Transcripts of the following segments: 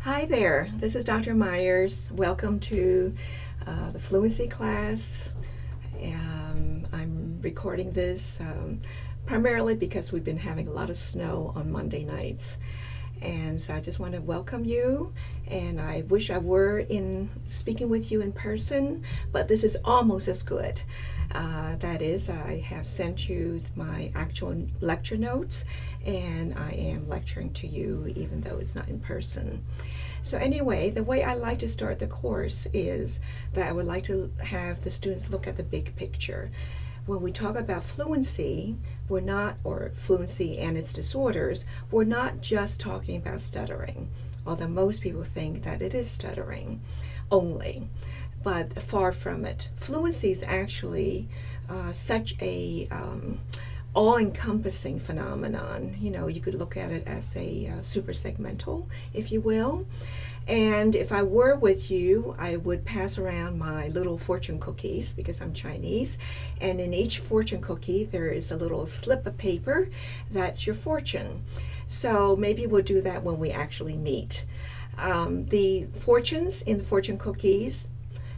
Hi there, this is Dr. Myers. Welcome to the fluency class. I'm recording this primarily because we've been having a lot of snow on Monday nights. And so I just want to welcome you, and I wish I were speaking with you in person, but this is almost as good. That is, I have sent you my actual lecture notes, and I am lecturing to you even though it's not in person. So anyway, the way I like to start the course is that I would like to have the students look at the big picture. When we talk about fluency, or fluency and its disorders, we're not just talking about stuttering, although most people think that it is stuttering only, but far from it. Fluency is actually such a all-encompassing phenomenon. You know, you could look at it as a super segmental, if you will. And if I were with you, I would pass around my little fortune cookies because I'm Chinese. And in each fortune cookie, there is a little slip of paper. That's your fortune. So maybe we'll do that when we actually meet. The fortunes in the fortune cookies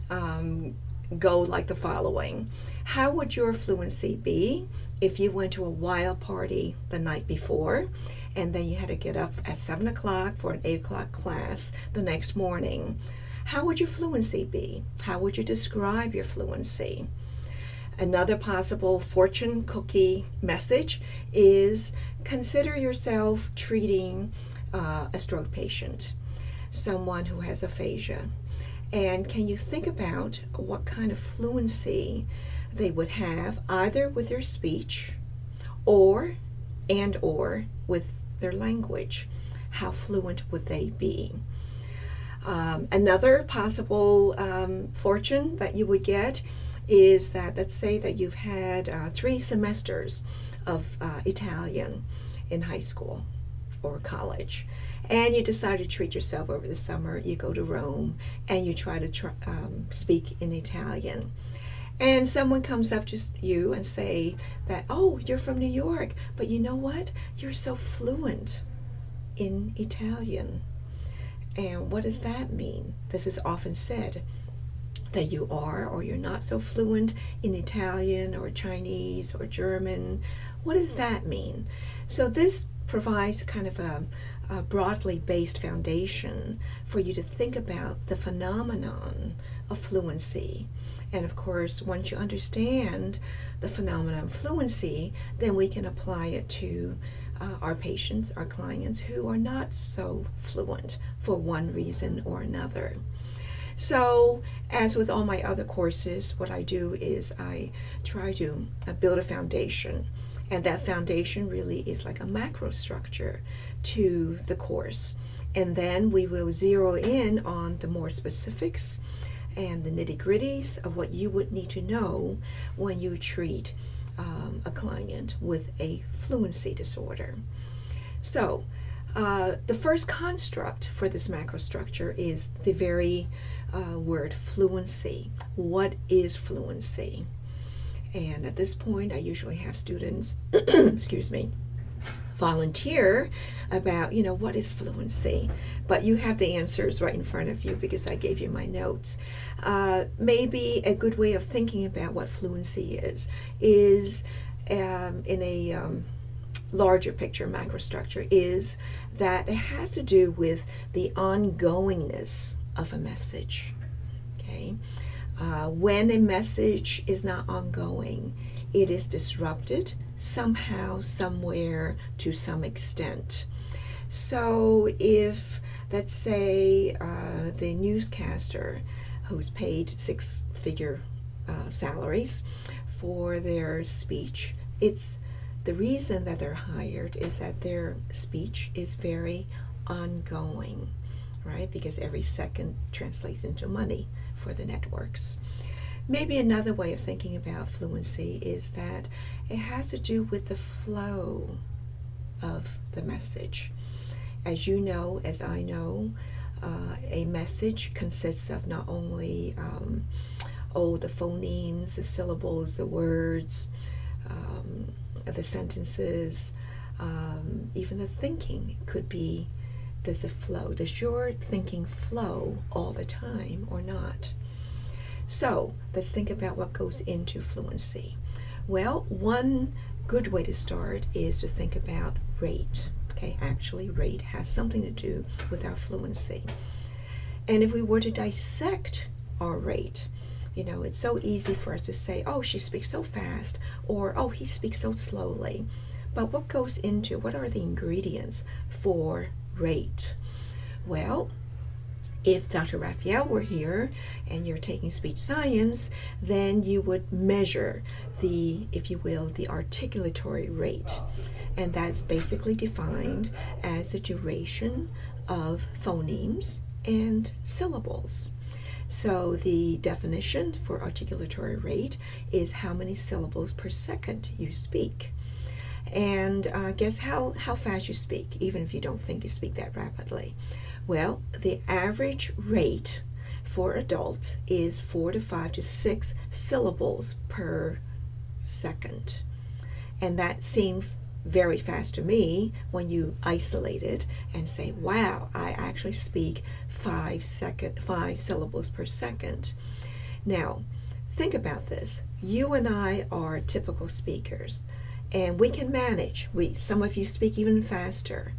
go like the following. How would your fluency be if you went to a wild party the night before, and then you had to get up at 7 o'clock for an 8 o'clock class the next morning? How would your fluency be? How would you describe your fluency? Another possible fortune cookie message is consider yourself treating a stroke patient, someone who has aphasia. And can you think about what kind of fluency they would have either with their speech or with their language? How fluent would they be? Another possible fortune that you would get is that, let's say that you've had 3 semesters of Italian in high school or college, and you decide to treat yourself over the summer. You go to Rome and you try to speak in Italian. And someone comes up to you and say that, oh, you're from New York, but you know what? You're so fluent in Italian. And what does that mean? This is often said, that you are or you're not so fluent in Italian or Chinese or German. What does that mean? So this provides kind of a broadly based foundation for you to think about the phenomenon of fluency. And of course, once you understand the phenomenon of fluency, then we can apply it to our patients, our clients who are not so fluent for one reason or another. So, as with all my other courses, what I do is I try to build a foundation. And that foundation really is like a macro structure to the course. And then we will zero in on the more specifics and the nitty-gritties of what you would need to know when you treat a client with a fluency disorder. So, the first construct for this macro structure is the very word fluency. What is fluency? And at this point, I usually have students, excuse me, volunteer about, what is fluency? But you have the answers right in front of you because I gave you my notes. Maybe a good way of thinking about what fluency is in a larger picture, macro structure, is that it has to do with the ongoingness of a message. Okay? When a message is not ongoing, it is disrupted somehow, somewhere, to some extent. So if, let's say, the newscaster who's paid 6-figure salaries for their speech, the reason that they're hired is that their speech is very ongoing, right? Because every second translates into money for the networks. Maybe another way of thinking about fluency is that it has to do with the flow of the message. As you know, as I know, a message consists of not only the phonemes, the syllables, the words, the sentences, even the thinking could be does it flow? Does your thinking flow all the time or not? So let's think about what goes into fluency. Well, one good way to start is to think about rate. Okay, actually, rate has something to do with our fluency. And if we were to dissect our rate, it's so easy for us to say, oh, she speaks so fast, or oh, he speaks so slowly. But what are the ingredients for rate? Well, if Dr. Raphael were here and you're taking speech science, then you would measure the articulatory rate. And that's basically defined as the duration of phonemes and syllables. So the definition for articulatory rate is how many syllables per second you speak. And guess how fast you speak, even if you don't think you speak that rapidly. Well, the average rate for adults is 4 to 5 to 6 syllables per second. And that seems very fast to me when you isolate it and say, wow, I actually speak 5 syllables per second. Now, think about this. You and I are typical speakers, and we can manage. Some of you speak even faster.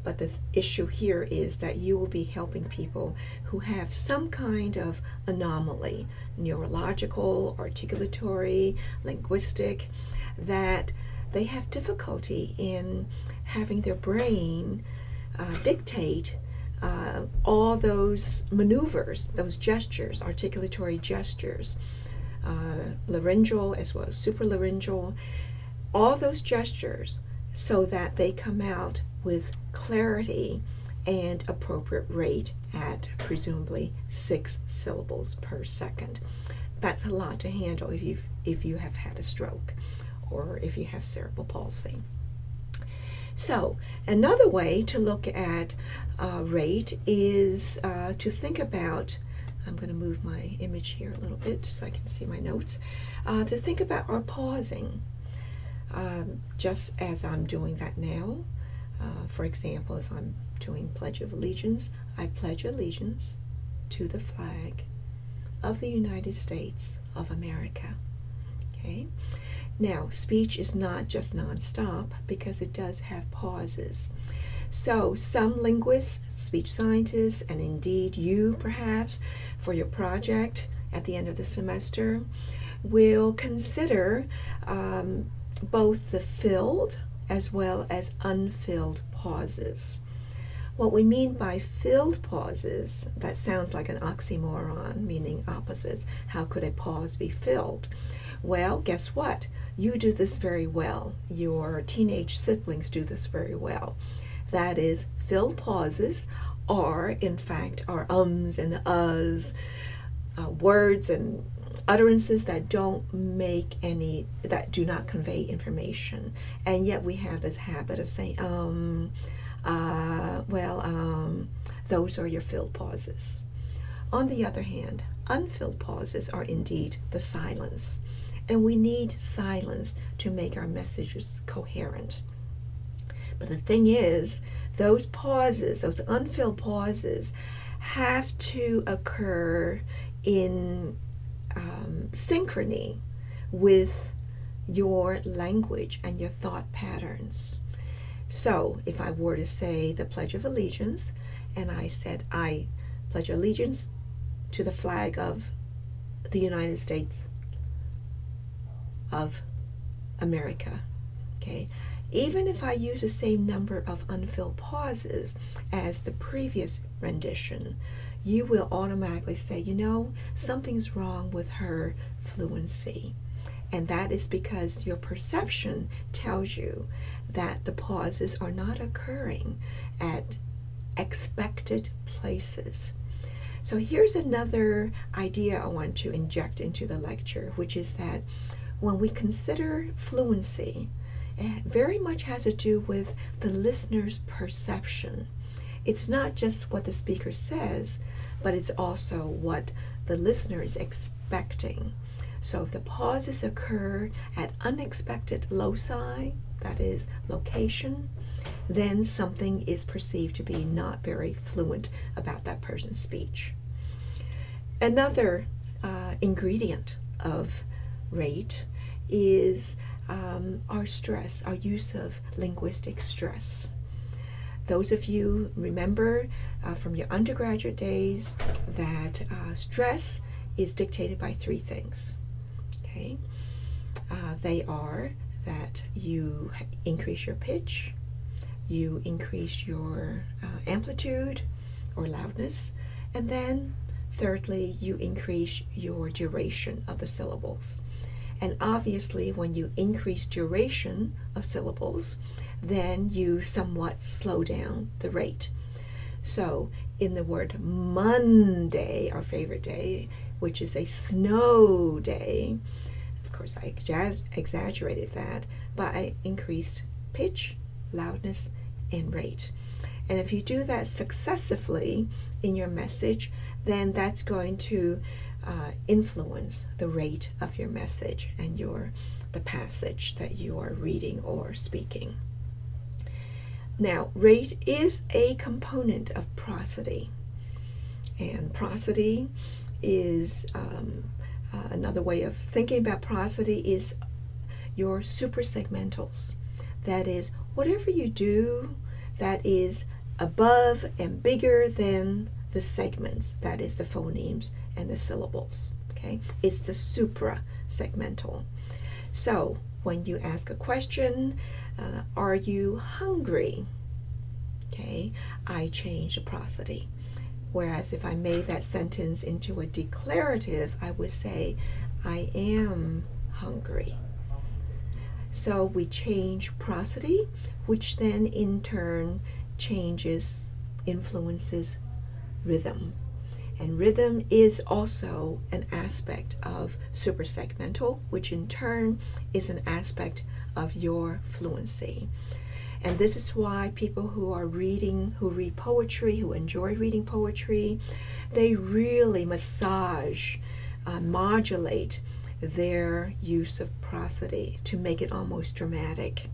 But the issue here is that you will be helping people who have some kind of anomaly, neurological, articulatory, linguistic, that they have difficulty in having their brain dictate all those maneuvers, those gestures, articulatory gestures, laryngeal as well as supralaryngeal, all those gestures, so that they come out with clarity and appropriate rate at presumably 6 syllables per second. That's a lot to handle if you have had a stroke or if you have cerebral palsy. So another way to look at rate is to think about, I'm going to move my image here a little bit so I can see my notes, to think about our pausing. Just as I'm doing that now. For example, if I'm doing Pledge of Allegiance, I pledge allegiance to the flag of the United States of America. Okay? Now, speech is not just nonstop because it does have pauses. So some linguists, speech scientists, and indeed you perhaps for your project at the end of the semester will consider both the filled as well as unfilled pauses. What we mean by filled pauses, that sounds like an oxymoron, meaning opposites. How could a pause be filled? Well, guess what? You do this very well. Your teenage siblings do this very well. That is, filled pauses are, in fact, our ums and uhs, words and utterances that do not convey information. And yet we have this habit of saying, those are your filled pauses. On the other hand, unfilled pauses are indeed the silence. And we need silence to make our messages coherent. But the thing is, those pauses, those unfilled pauses, have to occur in synchrony with your language and your thought patterns. So if I were to say the Pledge of Allegiance, and I said I pledge allegiance to the flag of the United States of America, okay, even if I use the same number of unfilled pauses as the previous rendition, you will automatically say, something's wrong with her fluency. And that is because your perception tells you that the pauses are not occurring at expected places. So here's another idea I want to inject into the lecture, which is that when we consider fluency, it very much has to do with the listener's perception. It's not just what the speaker says, but it's also what the listener is expecting. So if the pauses occur at unexpected loci, that is location, then something is perceived to be not very fluent about that person's speech. Another ingredient of rate is our stress, our use of linguistic stress. Those of you remember from your undergraduate days that stress is dictated by three things. Okay, they are that you increase your pitch, you increase your amplitude or loudness, and then thirdly, you increase your duration of the syllables. And obviously, when you increase duration of syllables, then you somewhat slow down the rate. So in the word Monday, our favorite day, which is a snow day, of course I exaggerated that, but I increased pitch, loudness, and rate. And if you do that successively in your message, then that's going to influence the rate of your message and the passage that you are reading or speaking. Now, rate is a component of prosody, and prosody is another way of thinking about prosody is your suprasegmentals. That is, whatever you do that is above and bigger than the segments, that is the phonemes and the syllables. Okay, it's the suprasegmental. So when you ask a question, are you hungry? Okay, I change the prosody. Whereas if I made that sentence into a declarative, I would say, I am hungry. So we change prosody, which then in turn influences rhythm. And rhythm is also an aspect of suprasegmental, which in turn is an aspect of your fluency. And this is why people who read poetry, who enjoy reading poetry, they really modulate their use of prosody to make it almost dramatic.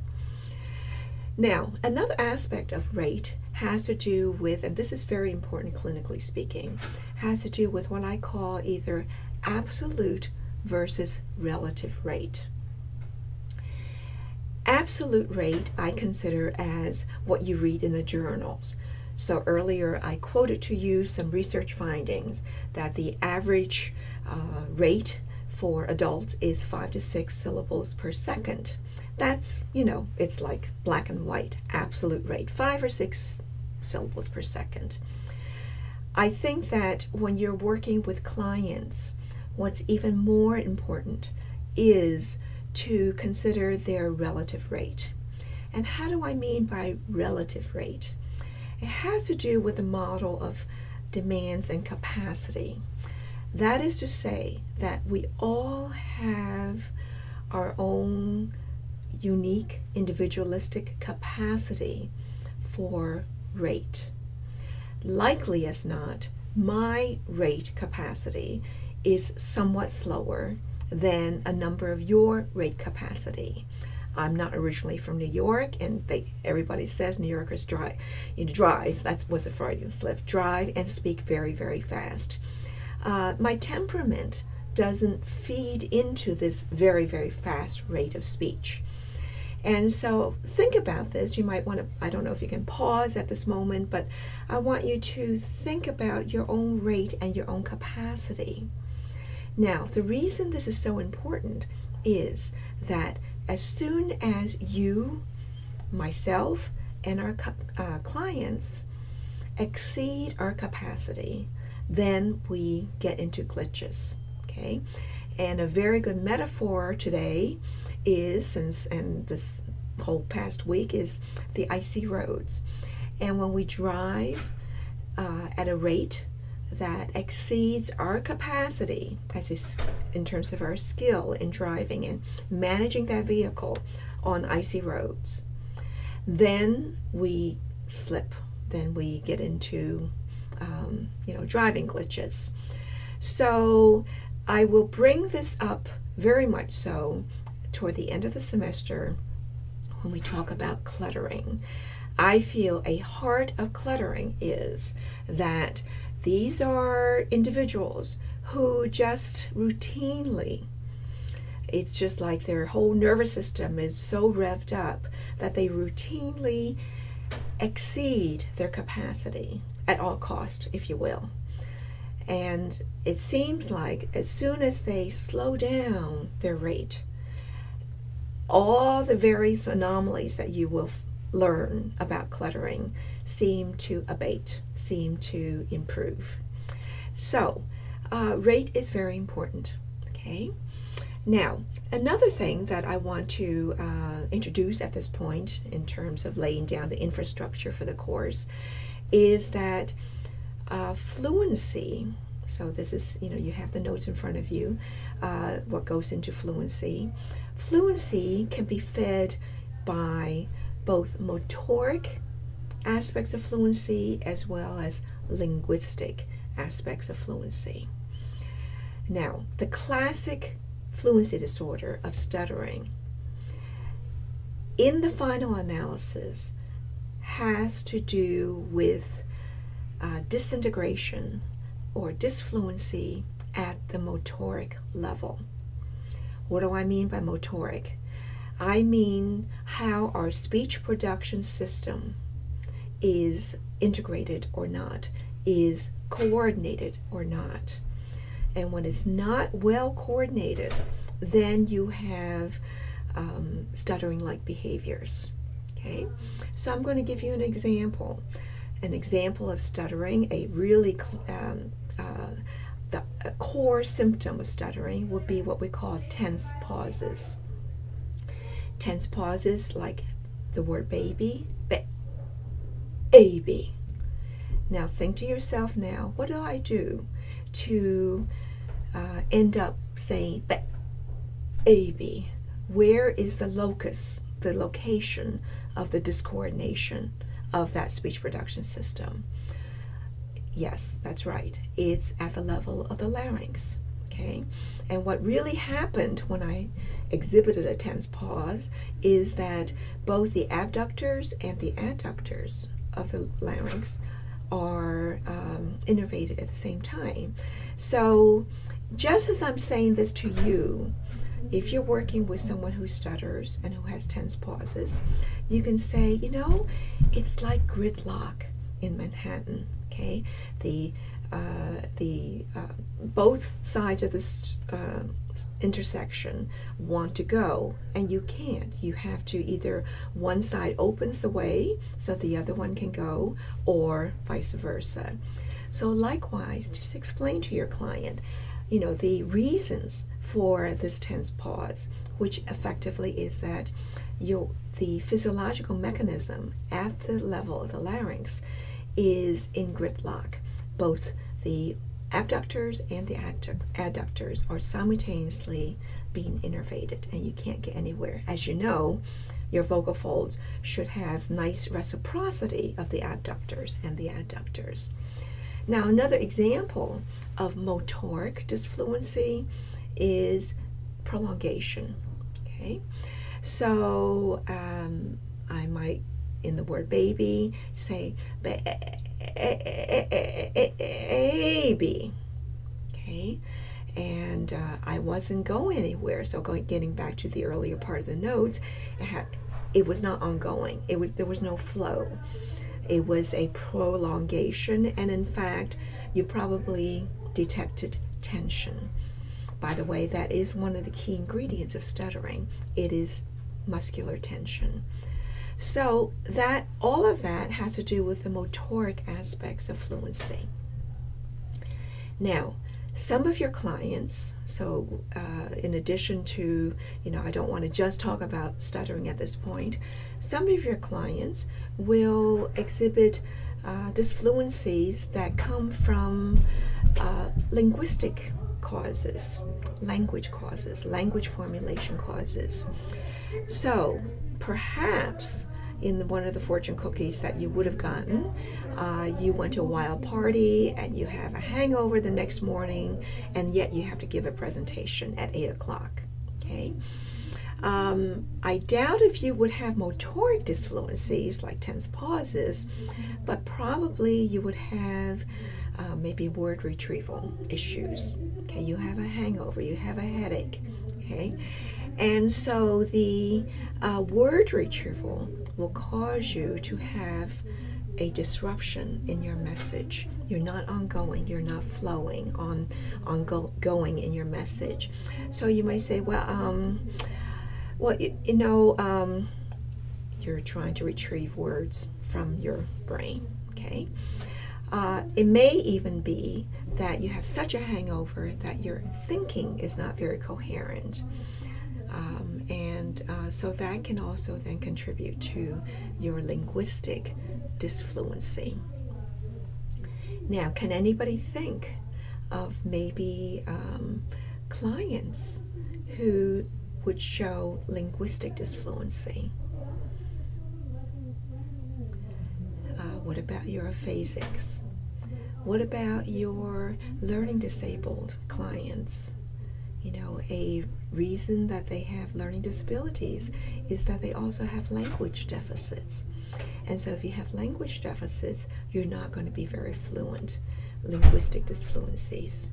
Now, another aspect of rate has to do with, and this is very important clinically speaking, has to do with what I call either absolute versus relative rate. Absolute rate I consider as what you read in the journals. So earlier I quoted to you some research findings that the average rate for adults is 5 to 6 syllables per second. That's, it's like black and white, absolute rate, 5 or 6 syllables per second. I think that when you're working with clients, what's even more important is to consider their relative rate. And how do I mean by relative rate? It has to do with the model of demands and capacity. That is to say that we all have our own unique individualistic capacity for rate. Likely as not, my rate capacity is somewhat slower than a number of your rate capacity. I'm not originally from New York, and everybody says New Yorkers drive. That was a Freudian slip. Drive and speak very, very fast. My temperament doesn't feed into this very, very fast rate of speech. And so think about this. You might want to, I don't know if you can pause at this moment, but I want you to think about your own rate and your own capacity. Now, the reason this is so important is that as soon as you, myself, and our clients exceed our capacity, then we get into glitches, okay? And a very good metaphor today is, and this whole past week, is the icy roads. And when we drive at a rate that exceeds our capacity, as is in terms of our skill in driving and managing that vehicle on icy roads, then we slip. Then we get into driving glitches. So I will bring this up very much so toward the end of the semester when we talk about cluttering. I feel a heart of cluttering is that these are individuals who just routinely, it's just like their whole nervous system is so revved up that they routinely exceed their capacity at all cost, if you will. And it seems like as soon as they slow down their rate, all the various anomalies that you will learn about cluttering seem to abate, seem to improve. So, rate is very important, okay? Now, another thing that I want to introduce at this point in terms of laying down the infrastructure for the course is that fluency, so this is, you have the notes in front of you, what goes into fluency. Fluency can be fed by both motoric aspects of fluency as well as linguistic aspects of fluency. Now, the classic fluency disorder of stuttering, in the final analysis, has to do with disintegration or disfluency at the motoric level. What do I mean by motoric? I mean how our speech production system is integrated or not, is coordinated or not. And when it's not well coordinated, then you have stuttering-like behaviors. Okay, so I'm going to give you an example of stuttering. A really the core symptom of stuttering would be what we call tense pauses. Tense pauses like the word baby, baby. Now think to yourself now, what do I do to end up saying baby? Where is the locus, the location of the discoordination of that speech production system? Yes, that's right. It's at the level of the larynx. Okay? And what really happened when I exhibited a tense pause is that both the abductors and the adductors of the larynx are innervated at the same time. So just as I'm saying this to you, if you're working with someone who stutters and who has tense pauses, you can say, it's like gridlock in Manhattan. Okay, the both sides of this intersection want to go, and you can't. You have to either one side opens the way so the other one can go, or vice versa. So likewise, just explain to your client, the reasons for this tense pause, which effectively is that the physiological mechanism at the level of the larynx is in gridlock. Both the abductors and the adductors are simultaneously being innervated, and you can't get anywhere. As you know, your vocal folds should have nice reciprocity of the abductors and the adductors. Now, another example of motoric disfluency is prolongation. Okay, so I might, in the word baby, say baby. Okay, and I wasn't going anywhere. So getting back to the earlier part of the notes, it was not ongoing. There was no flow. It was a prolongation, and in fact, you probably detected tension. By the way, that is one of the key ingredients of stuttering. It is muscular tension. So that all of that has to do with the motoric aspects of fluency. Now, some of your clients, so in addition to, I don't want to just talk about stuttering at this point, some of your clients will exhibit disfluencies that come from linguistic causes, language formulation causes. So perhaps in one of the fortune cookies that you would have gotten, you went to a wild party and you have a hangover the next morning, and yet you have to give a presentation at 8 o'clock. Okay, I doubt if you would have motoric disfluencies like tense pauses, but probably you would have maybe word retrieval issues. Okay, you have a hangover, you have a headache. Okay, and so the word retrieval will cause you to have a disruption in your message. You're not ongoing, you're not flowing going in your message. So you may say, well, you're trying to retrieve words from your brain, okay? It may even be that you have such a hangover that your thinking is not very coherent. So that can also then contribute to your linguistic disfluency. Now, can anybody think of maybe clients who would show linguistic disfluency? What about your aphasics? What about your learning disabled clients? A reason that they have learning disabilities is that they also have language deficits. And so if you have language deficits, you're not going to be very fluent. Linguistic disfluencies.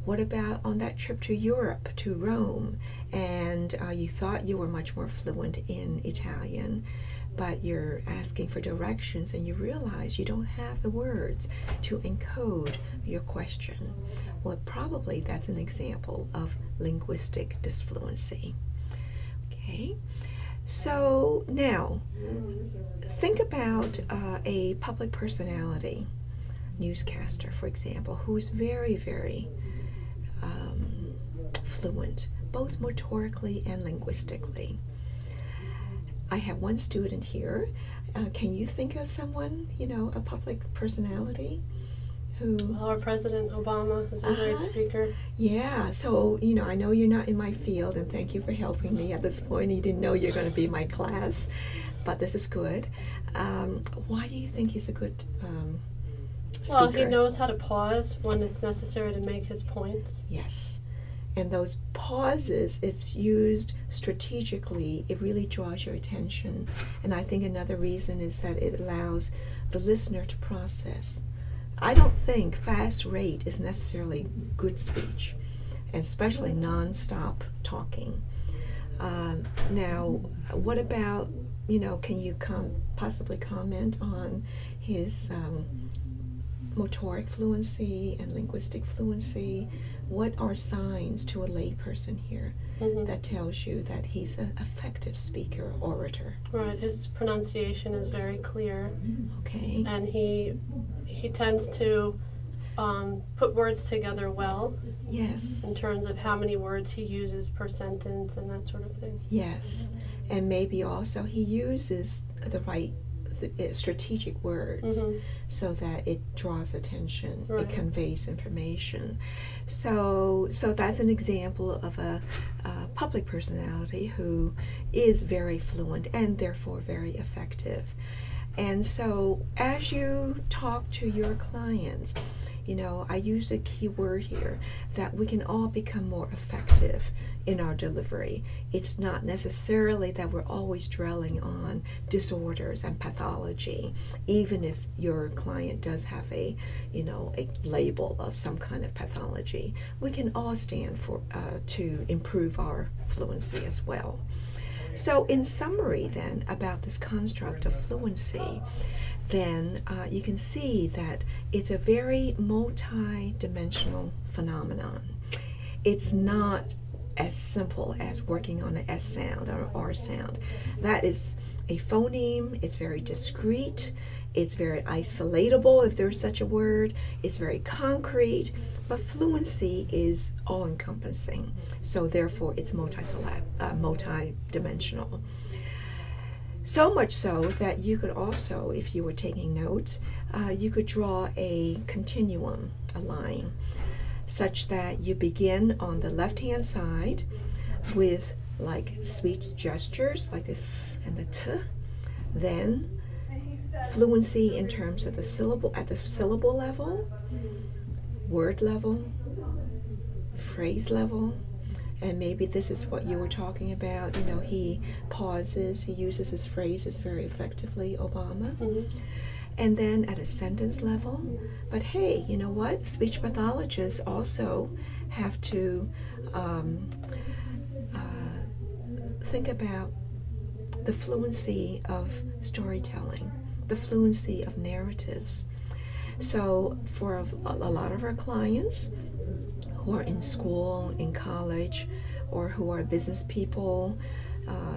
What about on that trip to Europe, to Rome, and you thought you were much more fluent in Italian, but you're asking for directions and you realize you don't have the words to encode your question? Well, probably that's an example of linguistic disfluency. Okay, so now think about a public personality, newscaster, for example, who's very, very fluent, both motorically and linguistically. I have one student here. Can you think of someone, a public personality who... Our President Obama is a great speaker. Yeah, so, I know you're not in my field, and thank you for helping me at this point. You didn't know you're going to be in my class, but this is good. Why do you think he's a good speaker? Well, he knows how to pause when it's necessary to make his points. Yes. And those pauses, if used strategically, it really draws your attention. And I think another reason is that it allows the listener to process. I don't think fast rate is necessarily good speech, and especially non-stop talking. Now, what about, can you possibly comment on his motoric fluency and linguistic fluency? What are signs to a layperson here that tells you that he's an effective speaker, orator? Right, his pronunciation is very clear. Okay. And he tends to put words together well. Yes. In terms of how many words he uses per sentence and that sort of thing. Yes. And maybe also he uses the right strategic words so that it draws attention, it conveys information. So that's an example of a public personality who is very fluent and therefore very effective. And so as you talk to your clients, I use a key word here, that we can all become more effective in our delivery. It's not necessarily that we're always dwelling on disorders and pathology, even if your client does have a label of some kind of pathology. We can all stand for to improve our fluency as well. So in summary then about this construct of fluency, then you can see that it's a very multi-dimensional phenomenon. It's not as simple as working on an S sound or R sound. That is a phoneme. It's very discrete. It's very isolatable, if there's such a word. It's very concrete. But fluency is all-encompassing. So therefore, it's multi-dimensional. So much so that you could also, if you were taking notes, you could draw a continuum, a line, such that you begin on the left-hand side with like speech gestures like this and the t, then fluency in terms of the syllable, at the syllable level, word level, phrase level, And maybe this is what you were talking about. You know, he pauses, he uses his phrases very effectively, Obama. Mm-hmm. And then at a sentence level, but hey, you know what? Speech pathologists also have to think about the fluency of storytelling, the fluency of narratives. So for a lot of our clients who are in school, in college, or who are business people,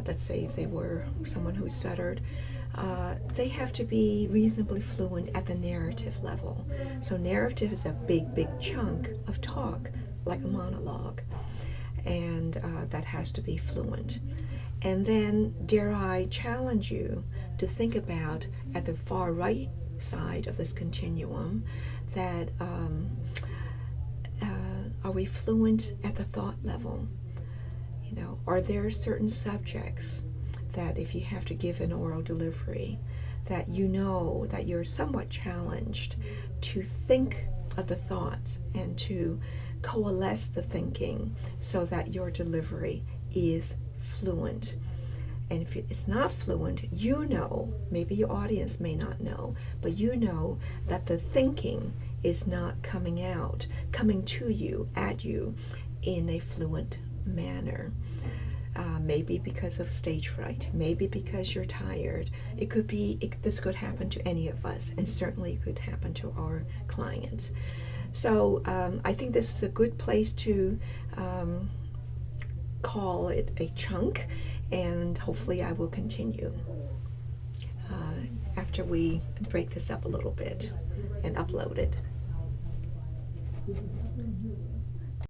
let's say if they were someone who stuttered, they have to be reasonably fluent at the narrative level. So narrative is a big chunk of talk, like a monologue, and that has to be fluent. And then, dare I challenge you to think about, at the far right side of this continuum, that are we fluent at the thought level? You know, are there certain subjects that if you have to give an oral delivery, that you know that you're somewhat challenged to think of the thoughts and to coalesce the thinking so that your delivery is fluent. And if it's not fluent, you know, maybe your audience may not know, but you know that the thinking is not coming to you, at you, in a fluent manner. Maybe because of stage fright, maybe because you're tired. This could happen to any of us, and certainly it could happen to our clients. So I think this is a good place to call it a chunk, and hopefully I will continue after we break this up a little bit and upload it.